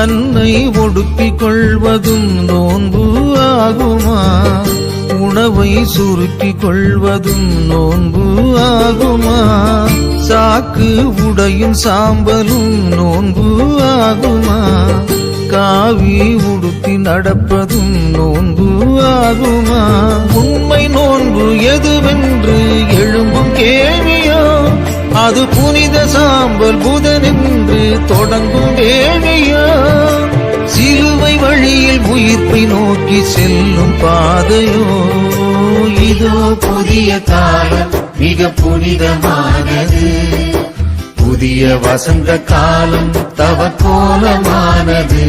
தன்னை ஒடுக்கிக் கொள்வதும் நோன்பு ஆகுமா? உணவை சுருக்கிக் கொள்வதும் நோன்பு ஆகுமா? சாக்கு உடையும் சாம்பலும் நோன்பு ஆகுமா? காவி உடுத்தி நடப்பதும் நோன்பு ஆகுமா? உண்மை நோன்பு எதுவென்று எழும்பும் கேள்வியோ, அது புனித சாம்பல் புதனென்று தொடங்கும் வேள்வியோ? சிலுவை வழியில் உயிர்ப்பை நோக்கி செல்லும் பாதையோ? இதோ புதிய காலம் மிக புனிதமானது, புதிய வசந்த காலம் தவ கோலமானது.